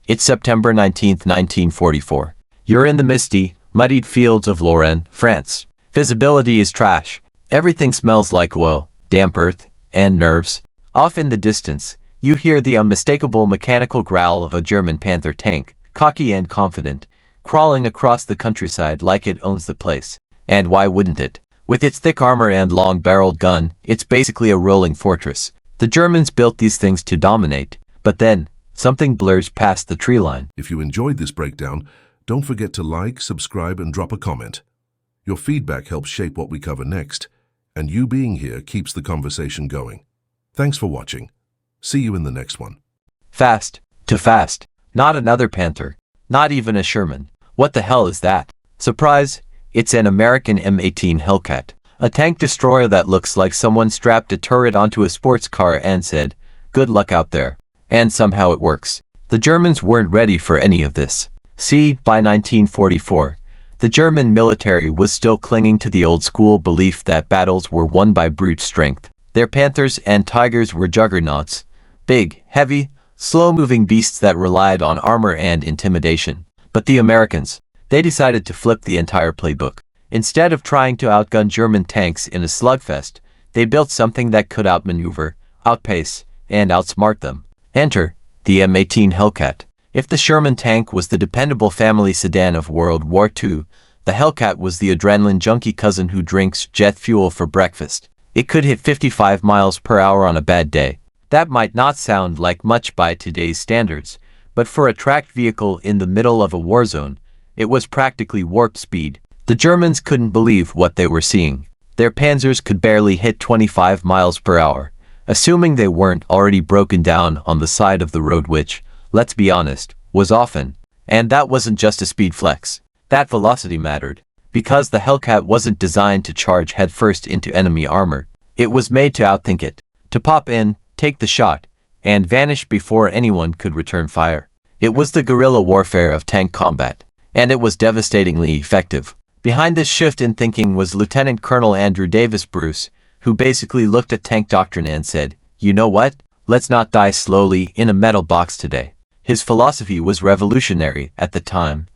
It's September 19th, 1944. You're in the misty, muddied fields of Lorraine, France. Visibility is trash. Everything smells like oil, damp earth, and nerves. Off in the distance, you hear the unmistakable mechanical growl of a German Panther tank, cocky and confident, crawling across the countryside like it owns the place. And why wouldn't it? With its thick armor and long-barreled gun, it's basically a rolling fortress. The Germans built these things to dominate, but then, something blurs past the tree line. If you enjoyed this breakdown, don't forget to like, subscribe, and drop a comment. Your feedback helps shape what we cover next, and you being here keeps the conversation going. Thanks for watching. See you in the next one. Fast. Too fast. Not another Panther. Not even a Sherman. What the hell is that? Surprise! It's an American M18 Hellcat. A tank destroyer that looks like someone strapped a turret onto a sports car and said, "Good luck out there." And somehow it works. The Germans weren't ready for any of this. See, by 1944, the German military was still clinging to the old-school belief that battles were won by brute strength. Their Panthers and Tigers were juggernauts, big, heavy, slow-moving beasts that relied on armor and intimidation. But the Americans, they decided to flip the entire playbook. Instead of trying to outgun German tanks in a slugfest, they built something that could outmaneuver, outpace, and outsmart them. Enter the M18 Hellcat. If the Sherman tank was the dependable family sedan of World War II, the Hellcat was the adrenaline junkie cousin who drinks jet fuel for breakfast. It could hit 55 miles per hour on a bad day. That might not sound like much by today's standards, but for a tracked vehicle in the middle of a war zone, it was practically warp speed. The Germans couldn't believe what they were seeing. Their Panzers could barely hit 25 miles per hour. Assuming they weren't already broken down on the side of the road, which, let's be honest, was often. And that wasn't just a speed flex. That velocity mattered. Because the Hellcat wasn't designed to charge headfirst into enemy armor. It was made to outthink it. To pop in, take the shot, and vanish before anyone could return fire. It was the guerrilla warfare of tank combat. And it was devastatingly effective. Behind this shift in thinking was Lieutenant Colonel Andrew Davis Bruce, who basically looked at tank doctrine and said, "You know what? Let's not die slowly in a metal box today." His philosophy was revolutionary at the time.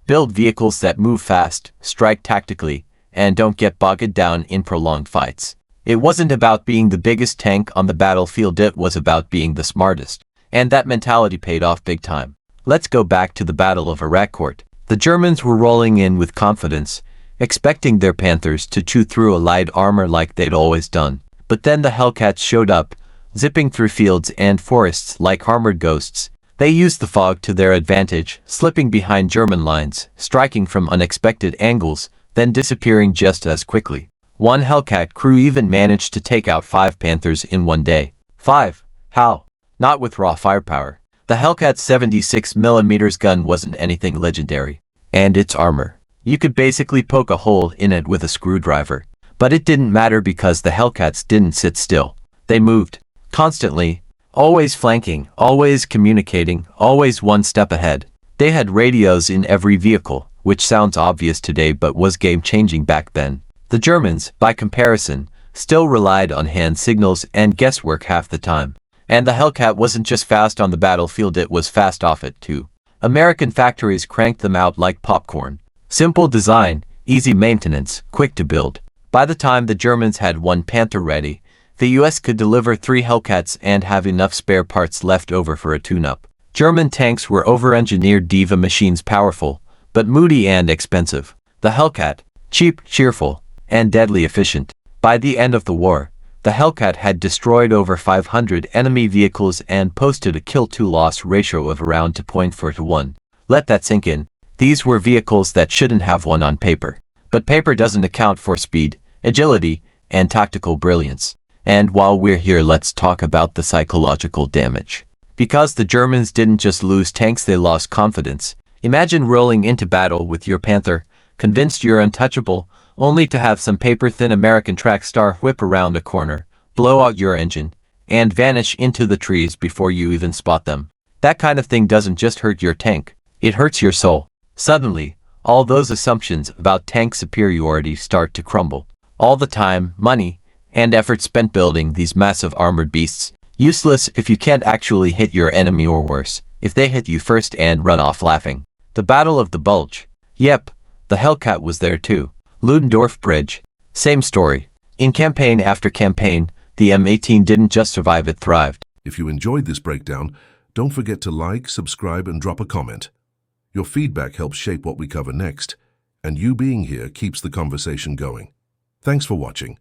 Build vehicles that move fast, strike tactically, and don't get bogged down in prolonged fights. It wasn't about being the biggest tank on the battlefield, it was about being the smartest. And that mentality paid off big time. Let's go back to the Battle of Aracourt. The Germans were rolling in with confidence, expecting their Panthers to chew through a light armor like they'd always done. But then the Hellcats showed up, zipping through fields and forests like armored ghosts. They used the fog to their advantage, slipping behind German lines, striking from unexpected angles, then disappearing just as quickly. One Hellcat crew even managed to take out 5 Panthers in one day. 5? How? Not with raw firepower. The Hellcat's 76mm gun wasn't anything legendary. And its armor. You could basically poke a hole in it with a screwdriver. But it didn't matter because the Hellcats didn't sit still. They moved. Constantly. Always flanking, always communicating, always one step ahead. They had radios in every vehicle, which sounds obvious today but was game-changing back then. The Germans, by comparison, still relied on hand signals and guesswork half the time. And the Hellcat wasn't just fast on the battlefield, it was fast off it too. American factories cranked them out like popcorn. Simple design, easy maintenance, quick to build. By the time the Germans had one Panther ready, the US could deliver 3 Hellcats and have enough spare parts left over for a tune-up. German tanks were over-engineered diva machines, powerful, but moody and expensive. The Hellcat, cheap, cheerful, and deadly efficient. By the end of the war, the Hellcat had destroyed over 500 enemy vehicles and posted a kill-to-loss ratio of around 2.4 to 1. Let that sink in. These were vehicles that shouldn't have won on paper. But paper doesn't account for speed, agility, and tactical brilliance. And while we're here, let's talk about the psychological damage. Because the Germans didn't just lose tanks, they lost confidence. Imagine rolling into battle with your Panther, convinced you're untouchable, only to have some paper-thin American track star whip around a corner, blow out your engine, and vanish into the trees before you even spot them. That kind of thing doesn't just hurt your tank, it hurts your soul. Suddenly, all those assumptions about tank superiority start to crumble. All the time, money, and effort spent building these massive armored beasts, useless if you can't actually hit your enemy, or worse, if they hit you first and run off laughing. The Battle of the Bulge. Yep, the Hellcat was there too. Ludendorff Bridge. Same story. In campaign after campaign, the M18 didn't just survive, it thrived. If you enjoyed this breakdown, don't forget to like, subscribe, and drop a comment. Your feedback helps shape what we cover next, and you being here keeps the conversation going. Thanks for watching.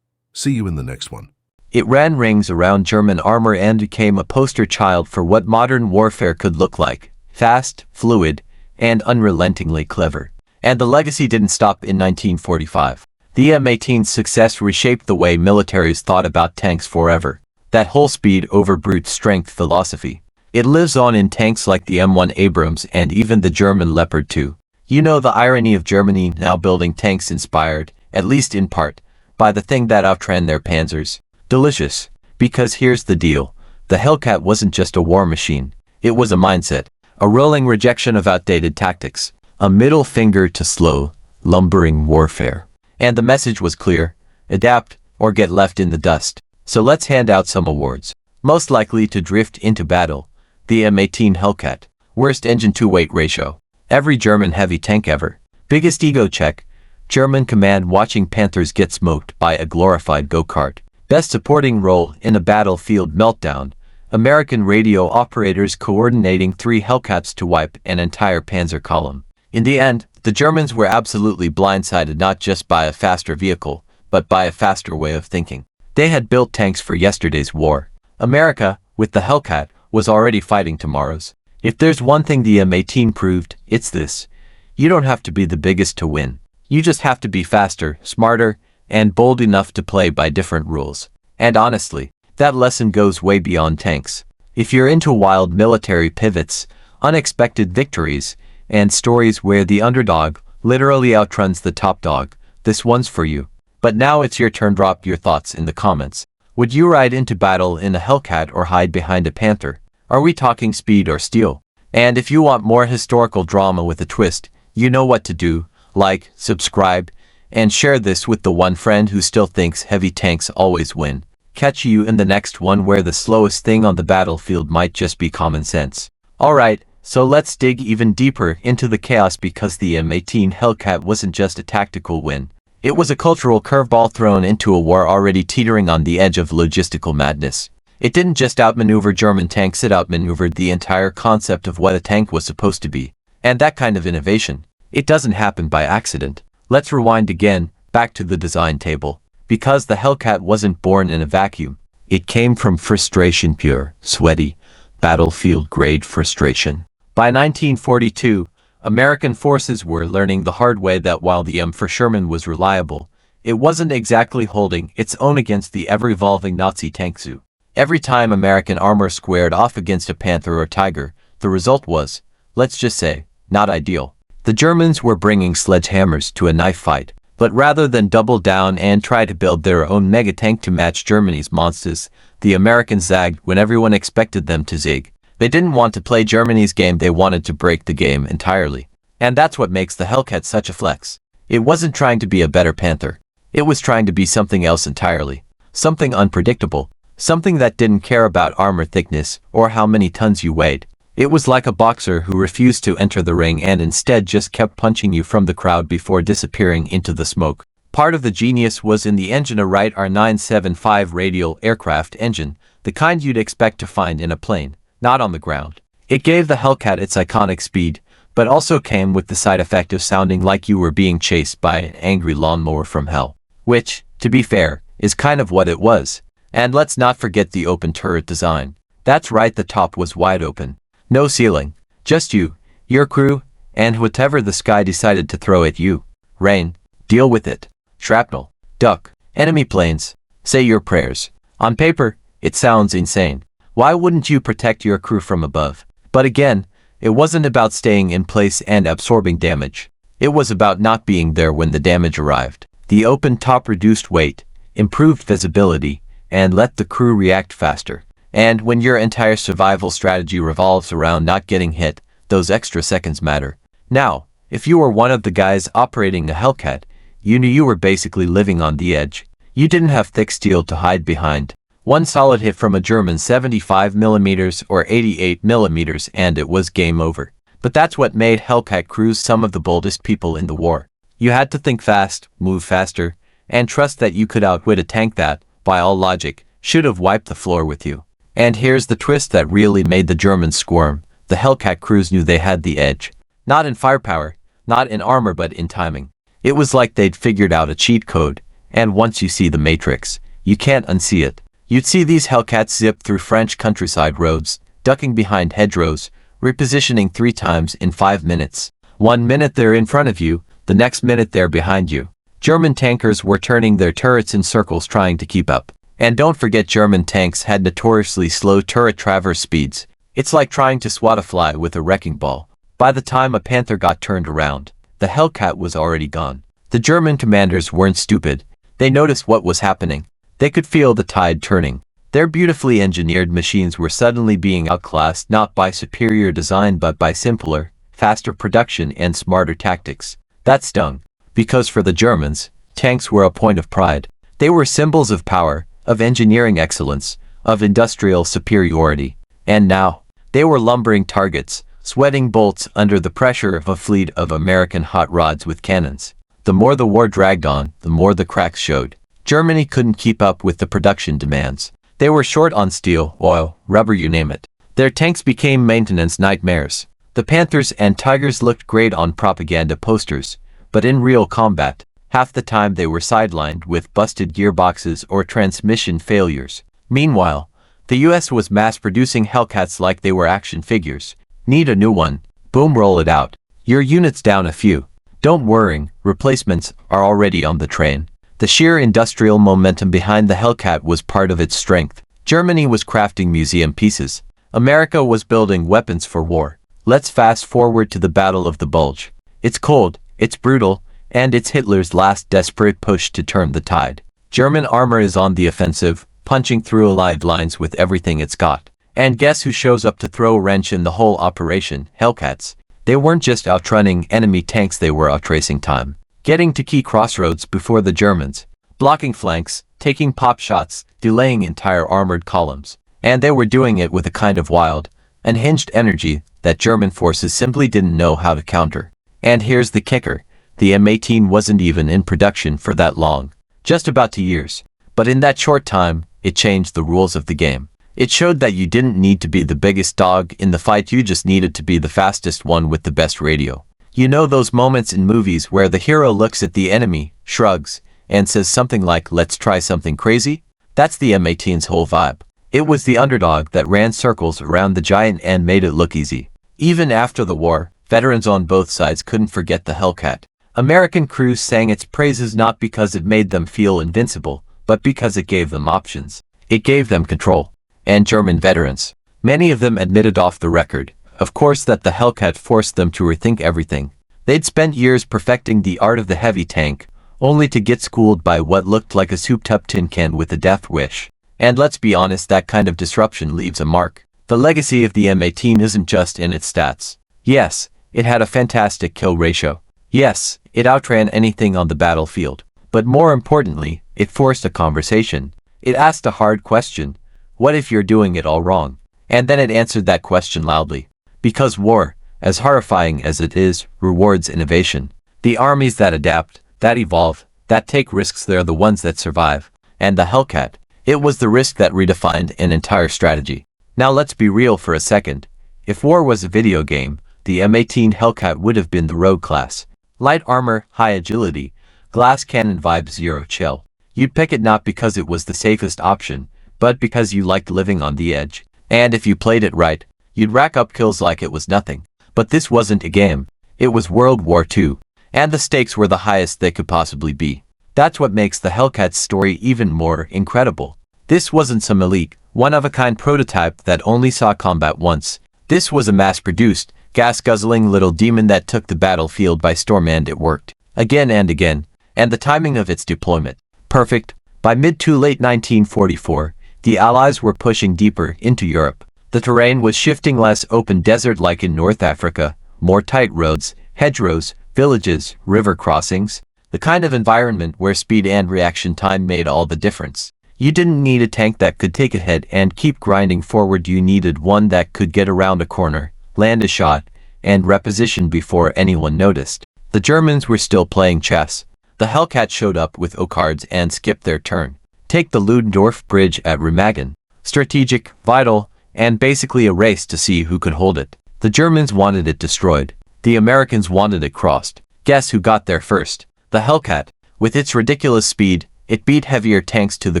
See you in the next one. It ran rings around German armor and became a poster child for what modern warfare could look like. Fast, fluid, and unrelentingly clever. And the legacy didn't stop in 1945. The M18's success reshaped the way militaries thought about tanks forever. That whole speed over brute strength philosophy. It lives on in tanks like the M1 Abrams and even the German Leopard 2. You know the irony of Germany now building tanks inspired, at least in part, by the thing that outran their Panzers. Delicious. Because here's the deal. The Hellcat wasn't just a war machine. It was a mindset. A rolling rejection of outdated tactics. A middle finger to slow, lumbering warfare. And the message was clear. Adapt, or get left in the dust. So let's hand out some awards. Most likely to drift into battle. The M18 Hellcat. Worst engine-to-weight ratio. Every German heavy tank ever. Biggest ego check. German command watching Panthers get smoked by a glorified go-kart. Best supporting role in a battlefield meltdown. American radio operators coordinating 3 Hellcats to wipe an entire Panzer column. In the end, the Germans were absolutely blindsided not just by a faster vehicle, but by a faster way of thinking. They had built tanks for yesterday's war. America, with the Hellcat, was already fighting tomorrow's. If there's one thing the M18 proved, it's this. You don't have to be the biggest to win. You just have to be faster, smarter, and bold enough to play by different rules. And honestly, that lesson goes way beyond tanks. If you're into wild military pivots, unexpected victories, and stories where the underdog literally outruns the top dog, this one's for you. But now it's your turn. Drop your thoughts in the comments. Would you ride into battle in a Hellcat or hide behind a Panther? Are we talking speed or steel? And if you want more historical drama with a twist, you know what to do. Like, subscribe, and share this with the one friend who still thinks heavy tanks always win. Catch you in the next one where the slowest thing on the battlefield might just be common sense. Alright, so let's dig even deeper into the chaos because the M18 Hellcat wasn't just a tactical win. It was a cultural curveball thrown into a war already teetering on the edge of logistical madness. It didn't just outmaneuver German tanks, it outmaneuvered the entire concept of what a tank was supposed to be. And that kind of innovation, it doesn't happen by accident. Let's rewind again, back to the design table. Because the Hellcat wasn't born in a vacuum. It came from frustration, pure, sweaty, battlefield-grade frustration. By 1942, American forces were learning the hard way that while the M for Sherman was reliable, it wasn't exactly holding its own against the ever-evolving Nazi tank zoo. Every time American armor squared off against a Panther or Tiger, the result was, let's just say, not ideal. The Germans were bringing sledgehammers to a knife fight, but rather than double down and try to build their own megatank to match Germany's monsters, the Americans zagged when everyone expected them to zig. They didn't want to play Germany's game, they wanted to break the game entirely. And that's what makes the Hellcat such a flex. It wasn't trying to be a better Panther. It was trying to be something else entirely. Something unpredictable. Something that didn't care about armor thickness or how many tons you weighed. It was like a boxer who refused to enter the ring and instead just kept punching you from the crowd before disappearing into the smoke. Part of the genius was in the engine, a Wright R975 radial aircraft engine, the kind you'd expect to find in a plane, not on the ground. It gave the Hellcat its iconic speed, but also came with the side effect of sounding like you were being chased by an angry lawnmower from hell. Which, to be fair, is kind of what it was. And let's not forget the open turret design. That's right, the top was wide open. No ceiling. Just you, your crew, and whatever the sky decided to throw at you. Rain. Deal with it. Shrapnel. Duck. Enemy planes. Say your prayers. On paper, it sounds insane. Why wouldn't you protect your crew from above? But again, it wasn't about staying in place and absorbing damage. It was about not being there when the damage arrived. The open top reduced weight, improved visibility, and let the crew react faster. And when your entire survival strategy revolves around not getting hit, those extra seconds matter. Now, if you were one of the guys operating a Hellcat, you knew you were basically living on the edge. You didn't have thick steel to hide behind, One solid hit from a German 75mm or 88mm and it was game over. But that's what made Hellcat crews some of the boldest people in the war. You had to think fast, move faster, and trust that you could outwit a tank that, by all logic, should have wiped the floor with you. And here's the twist that really made the Germans squirm. The Hellcat crews knew they had the edge. Not in firepower, not in armor, but in timing. It was like they'd figured out a cheat code, and once you see the matrix, you can't unsee it. You'd see these Hellcats zip through French countryside roads, ducking behind hedgerows, repositioning 3 times in 5 minutes. 1 minute they're in front of you, the next minute they're behind you. German tankers were turning their turrets in circles trying to keep up. And don't forget, German tanks had notoriously slow turret traverse speeds. It's like trying to swat a fly with a wrecking ball. By the time a Panther got turned around, the Hellcat was already gone. The German commanders weren't stupid. They noticed what was happening. They could feel the tide turning. Their beautifully engineered machines were suddenly being outclassed not by superior design but by simpler, faster production and smarter tactics. That stung. Because for the Germans, tanks were a point of pride. They were symbols of power, of engineering excellence, of industrial superiority. And now, they were lumbering targets, sweating bolts under the pressure of a fleet of American hot rods with cannons. The more the war dragged on, the more the cracks showed. Germany couldn't keep up with the production demands. They were short on steel, oil, rubber, you name it. Their tanks became maintenance nightmares. The Panthers and Tigers looked great on propaganda posters, but in real combat, half the time they were sidelined with busted gearboxes or transmission failures. Meanwhile, the US was mass-producing Hellcats like they were action figures. Need a new one? Boom, roll it out. Your unit's down a few. Don't worry, replacements are already on the train. The sheer industrial momentum behind the Hellcat was part of its strength. Germany was crafting museum pieces. America was building weapons for war. Let's fast forward to the Battle of the Bulge. It's cold, it's brutal, and it's Hitler's last desperate push to turn the tide. German armor is on the offensive, punching through Allied lines with everything it's got. And guess who shows up to throw a wrench in the whole operation? Hellcats. They weren't just outrunning enemy tanks, they were outracing time. Getting to key crossroads before the Germans, blocking flanks, taking pop shots, delaying entire armored columns. And they were doing it with a kind of wild, unhinged energy that German forces simply didn't know how to counter. And here's the kicker. The M18 wasn't even in production for that long. Just about 2 years. But in that short time, it changed the rules of the game. It showed that you didn't need to be the biggest dog in the fight, you just needed to be the fastest one with the best radio. You know those moments in movies where the hero looks at the enemy, shrugs, and says something like, "Let's try something crazy"? That's the M18's whole vibe. It was the underdog that ran circles around the giant and made it look easy. Even after the war, veterans on both sides couldn't forget the Hellcat. American crews sang its praises not because it made them feel invincible, but because it gave them options. It gave them control. And German veterans, many of them admitted off the record, of course, that the Hellcat forced them to rethink everything. They'd spent years perfecting the art of the heavy tank, only to get schooled by what looked like a souped-up tin can with a death wish. And let's be honest, that kind of disruption leaves a mark. The legacy of the M18 isn't just in its stats. Yes, it had a fantastic kill ratio. Yes, it outran anything on the battlefield. But more importantly, it forced a conversation. It asked a hard question. What if you're doing it all wrong? And then it answered that question loudly. Because war, as horrifying as it is, rewards innovation. The armies that adapt, that evolve, that take risks, they're the ones that survive. And the Hellcat, it was the risk that redefined an entire strategy. Now let's be real for a second. If war was a video game, the M18 Hellcat would have been the rogue class. Light armor, high agility, glass cannon vibe, zero chill. You'd pick it not because it was the safest option, but because you liked living on the edge. And if you played it right, you'd rack up kills like it was nothing. But this wasn't a game. It was World War II. And the stakes were the highest they could possibly be. That's what makes the Hellcat's story even more incredible. This wasn't some elite, one-of-a-kind prototype that only saw combat once. This was a mass-produced, gas-guzzling little demon that took the battlefield by storm, and it worked. Again and again. And the timing of its deployment. Perfect. By mid to late 1944, the Allies were pushing deeper into Europe. The terrain was shifting, less open desert like in North Africa, more tight roads, hedgerows, villages, river crossings, the kind of environment where speed and reaction time made all the difference. You didn't need a tank that could take a hit and keep grinding forward. You needed one that could get around a corner, land a shot, and reposition before anyone noticed. The Germans were still playing chess. The Hellcat showed up with O-cards and skipped their turn. Take the Ludendorff Bridge at Remagen. Strategic, vital, and basically a race to see who could hold it. The Germans wanted it destroyed. The Americans wanted it crossed. Guess who got there first? The Hellcat. With its ridiculous speed, it beat heavier tanks to the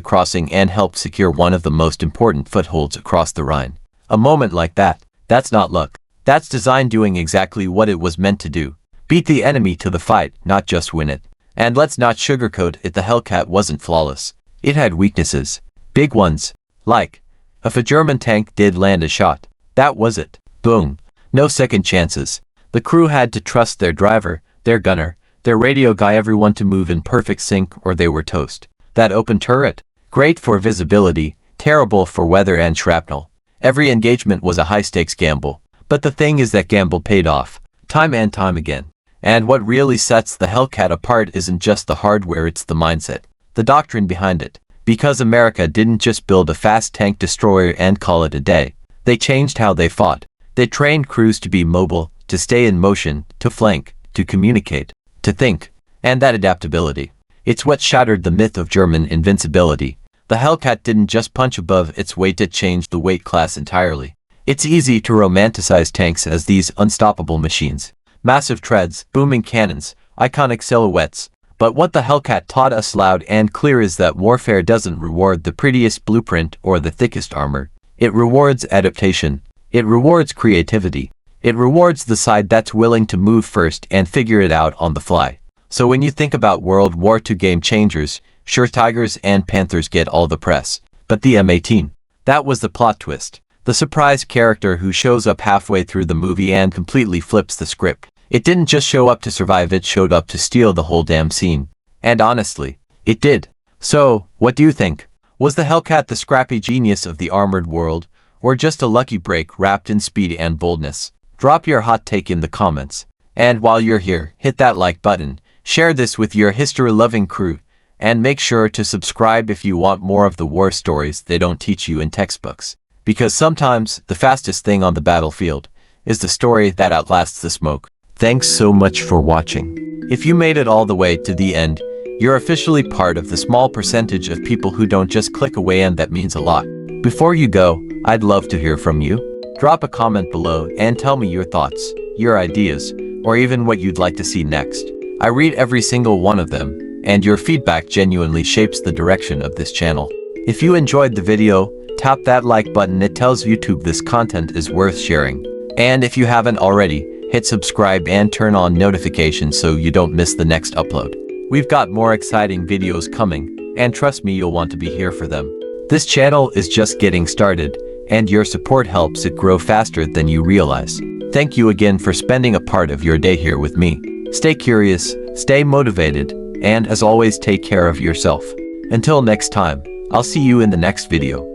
crossing and helped secure one of the most important footholds across the Rhine. A moment like that, that's not luck. That's design doing exactly what it was meant to do. Beat the enemy to the fight, not just win it. And let's not sugarcoat it, the Hellcat wasn't flawless. It had weaknesses. Big ones. Like, if a German tank did land a shot, that was it. Boom. No second chances. The crew had to trust their driver, their gunner, their radio guy, everyone to move in perfect sync or they were toast. That open turret? Great for visibility, terrible for weather and shrapnel. Every engagement was a high-stakes gamble. But the thing is that gamble paid off, time and time again. And what really sets the Hellcat apart isn't just the hardware, it's the mindset, the doctrine behind it. Because America didn't just build a fast tank destroyer and call it a day. They changed how they fought. They trained crews to be mobile, to stay in motion, to flank, to communicate, to think. And that adaptability. It's what shattered the myth of German invincibility. The Hellcat didn't just punch above its weight, it changed the weight class entirely. It's easy to romanticize tanks as these unstoppable machines. Massive treads, booming cannons, iconic silhouettes. But what the Hellcat taught us loud and clear is that warfare doesn't reward the prettiest blueprint or the thickest armor. It rewards adaptation. It rewards creativity. It rewards the side that's willing to move first and figure it out on the fly. So when you think about World War II game changers, sure, Tigers and Panthers get all the press. But the M18? That was the plot twist. The surprise character who shows up halfway through the movie and completely flips the script. It didn't just show up to survive, it showed up to steal the whole damn scene. And honestly, it did. So, what do you think? Was the Hellcat the scrappy genius of the armored world, or just a lucky break wrapped in speed and boldness? Drop your hot take in the comments. And while you're here, hit that like button, share this with your history-loving crew, and make sure to subscribe if you want more of the war stories they don't teach you in textbooks. Because sometimes, the fastest thing on the battlefield is the story that outlasts the smoke. Thanks so much for watching. If you made it all the way to the end, you're officially part of the small percentage of people who don't just click away, and that means a lot. Before you go, I'd love to hear from you. Drop a comment below and tell me your thoughts, your ideas, or even what you'd like to see next. I read every single one of them, and your feedback genuinely shapes the direction of this channel. If you enjoyed the video, tap that like button, it tells YouTube this content is worth sharing. And if you haven't already, hit subscribe and turn on notifications so you don't miss the next upload. We've got more exciting videos coming, and trust me, you'll want to be here for them. This channel is just getting started, and your support helps it grow faster than you realize. Thank you again for spending a part of your day here with me. Stay curious, stay motivated, and as always, take care of yourself. Until next time, I'll see you in the next video.